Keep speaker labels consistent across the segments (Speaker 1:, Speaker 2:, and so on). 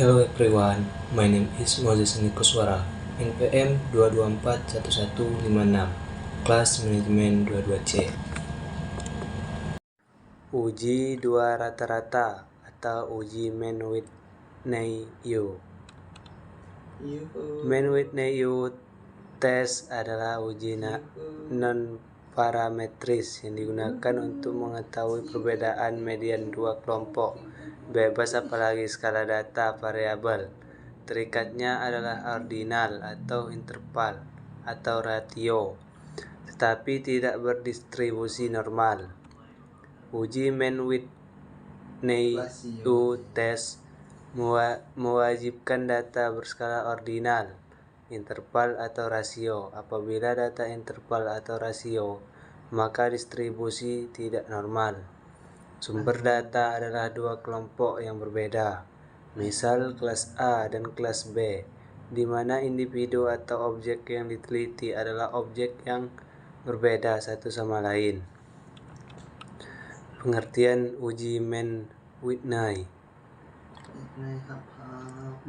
Speaker 1: Hello everyone, my name is Moses Nikuswara, NPM 2241156, kelas manajemen 22C. Uji dua rata-rata atau uji Mann-Whitney-U. Mann-Whitney-U test adalah uji non-parametris yang digunakan untuk mengetahui perbedaan median dua kelompok bebas, apalagi skala data variabel. Terikatnya adalah ordinal atau interval atau ratio, tetapi tidak berdistribusi normal. Uji Mann-Whitney-U test mewajibkan data berskala ordinal, interval atau rasio. Apabila data interval atau rasio, maka distribusi tidak normal. Sumber data adalah dua kelompok yang berbeda, misal kelas A dan kelas B, di mana individu atau objek yang diteliti adalah objek yang berbeda satu sama lain. Pengertian uji Mann-Whitney.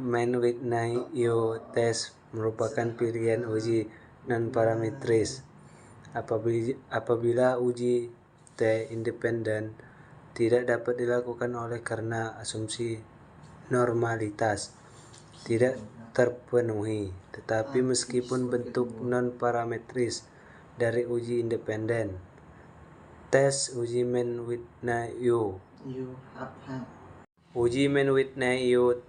Speaker 1: Mann-Whitney-U test merupakan pilihan uji non-parametris apabila uji T independen tidak dapat dilakukan karena asumsi normalitas tidak terpenuhi. Tetapi meskipun bentuk non-parametris dari uji independen, tes uji Mann-Whitney-U. Uji Mann-Whitney-U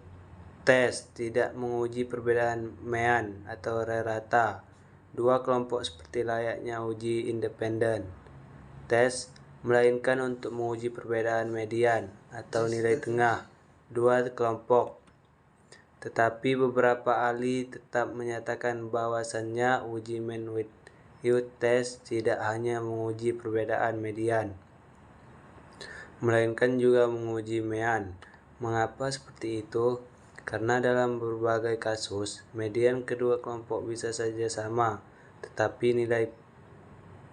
Speaker 1: test tidak menguji perbedaan mean atau rata dua kelompok seperti layaknya uji independen tes, melainkan untuk menguji perbedaan median atau nilai tengah dua kelompok. Tetapi beberapa ahli tetap menyatakan bahwasannya uji Mann-Whitney-U test tidak hanya menguji perbedaan median, melainkan juga menguji mean. Mengapa seperti itu? Karena dalam berbagai kasus, median kedua kelompok bisa saja sama, tetapi nilai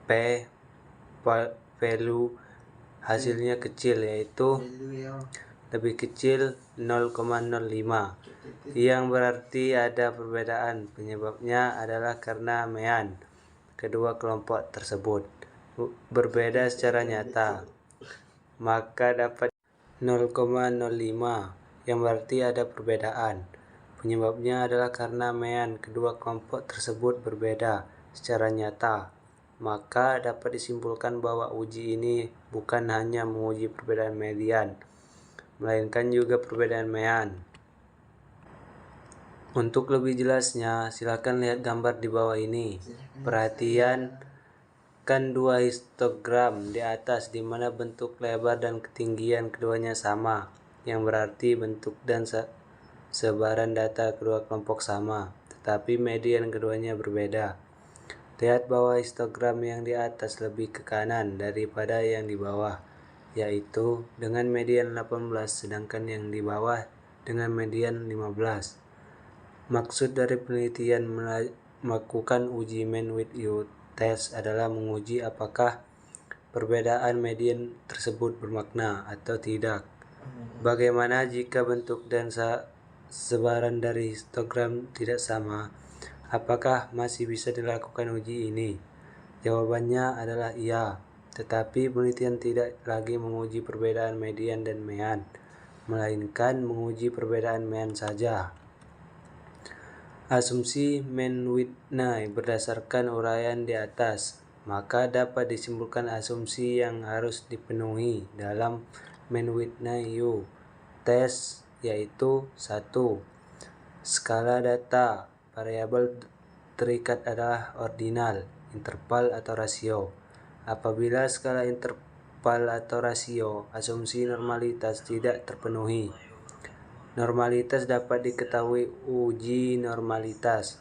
Speaker 1: p-value hasilnya kecil, yaitu lebih kecil 0,05, yang berarti ada perbedaan. Penyebabnya adalah karena mean kedua kelompok tersebut berbeda secara nyata, maka dapat 0,05 yang berarti ada perbedaan. Penyebabnya adalah karena mean kedua kelompok tersebut berbeda secara nyata, maka dapat disimpulkan bahwa uji ini bukan hanya menguji perbedaan median, melainkan juga perbedaan mean. Untuk lebih jelasnya, silakan lihat gambar di bawah ini. Perhatikan dua histogram di atas, di mana bentuk lebar dan ketinggian keduanya sama, yang berarti bentuk dan sebaran data kedua kelompok sama, tetapi median keduanya berbeda. Lihat bahwa histogram yang di atas lebih ke kanan daripada yang di bawah, yaitu dengan median 18, sedangkan yang di bawah dengan median 15. Maksud dari penelitian melakukan uji Mann-Whitney-U test adalah menguji apakah perbedaan median tersebut bermakna atau tidak. Bagaimana jika bentuk dan sebaran dari histogram tidak sama? Apakah masih bisa dilakukan uji ini? Jawabannya adalah iya, tetapi penelitian tidak lagi menguji perbedaan median dan mean, melainkan menguji perbedaan mean saja. Asumsi Mann-Whitney berdasarkan uraian di atas, maka dapat disimpulkan asumsi yang harus dipenuhi dalam Mann-Whitney-U test, yaitu 1. Skala data variabel terikat adalah ordinal, interval atau rasio. Apabila skala interval atau rasio, asumsi normalitas tidak terpenuhi. Normalitas dapat diketahui uji normalitas.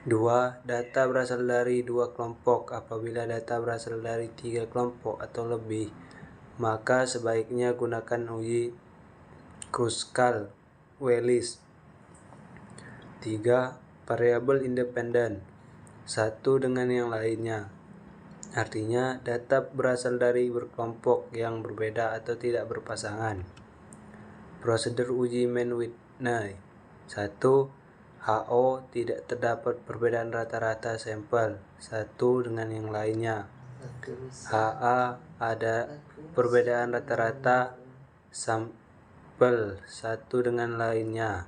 Speaker 1: 2. Data berasal dari dua kelompok. Apabila data berasal dari 3 kelompok atau lebih, maka sebaiknya gunakan uji Kruskal-Wallis. 3. Variabel independen satu dengan yang lainnya. Artinya data berasal dari berkelompok yang berbeda atau tidak berpasangan. Prosedur uji Mann-Whitney. 1. HO tidak terdapat perbedaan rata-rata sampel satu dengan yang lainnya. HA ada perbedaan rata-rata sampel satu dengan lainnya.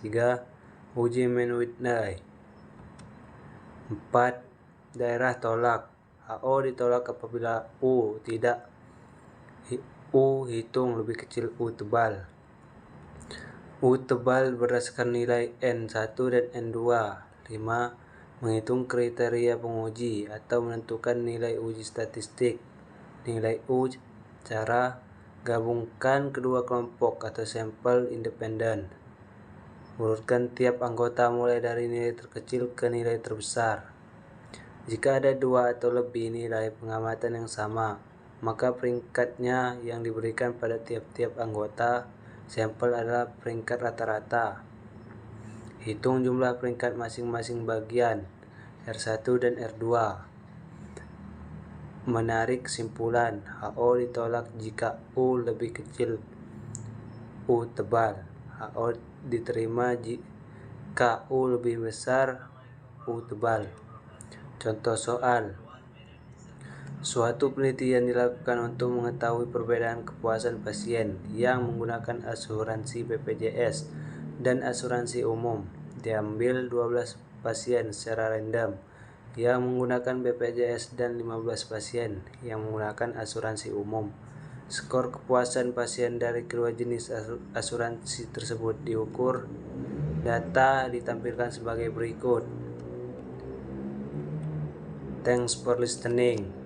Speaker 1: 3. Uji Mann-Whitney. 4. Daerah tolak. HO ditolak apabila U tidak U hitung lebih kecil U tebal. U tebal berdasarkan nilai N1 dan N2. 5. Menghitung kriteria penguji atau menentukan nilai uji statistik. Nilai U. Cara gabungkan kedua kelompok atau sampel independen. Urutkan tiap anggota mulai dari nilai terkecil ke nilai terbesar. Jika ada dua atau lebih nilai pengamatan yang sama, maka peringkatnya yang diberikan pada tiap-tiap anggota sampel adalah peringkat rata-rata. Hitung jumlah peringkat masing-masing bagian R1 dan R2. Menarik kesimpulan, HO ditolak jika U lebih kecil U tebal. HO diterima jika U lebih besar U tebal. Contoh soal. Suatu penelitian dilakukan untuk mengetahui perbedaan kepuasan pasien yang menggunakan asuransi BPJS dan asuransi umum. Diambil 12 pasien secara random yang menggunakan BPJS dan 15 pasien yang menggunakan asuransi umum. Skor kepuasan pasien dari kedua jenis asuransi tersebut diukur. Data ditampilkan sebagai berikut. Thanks for listening.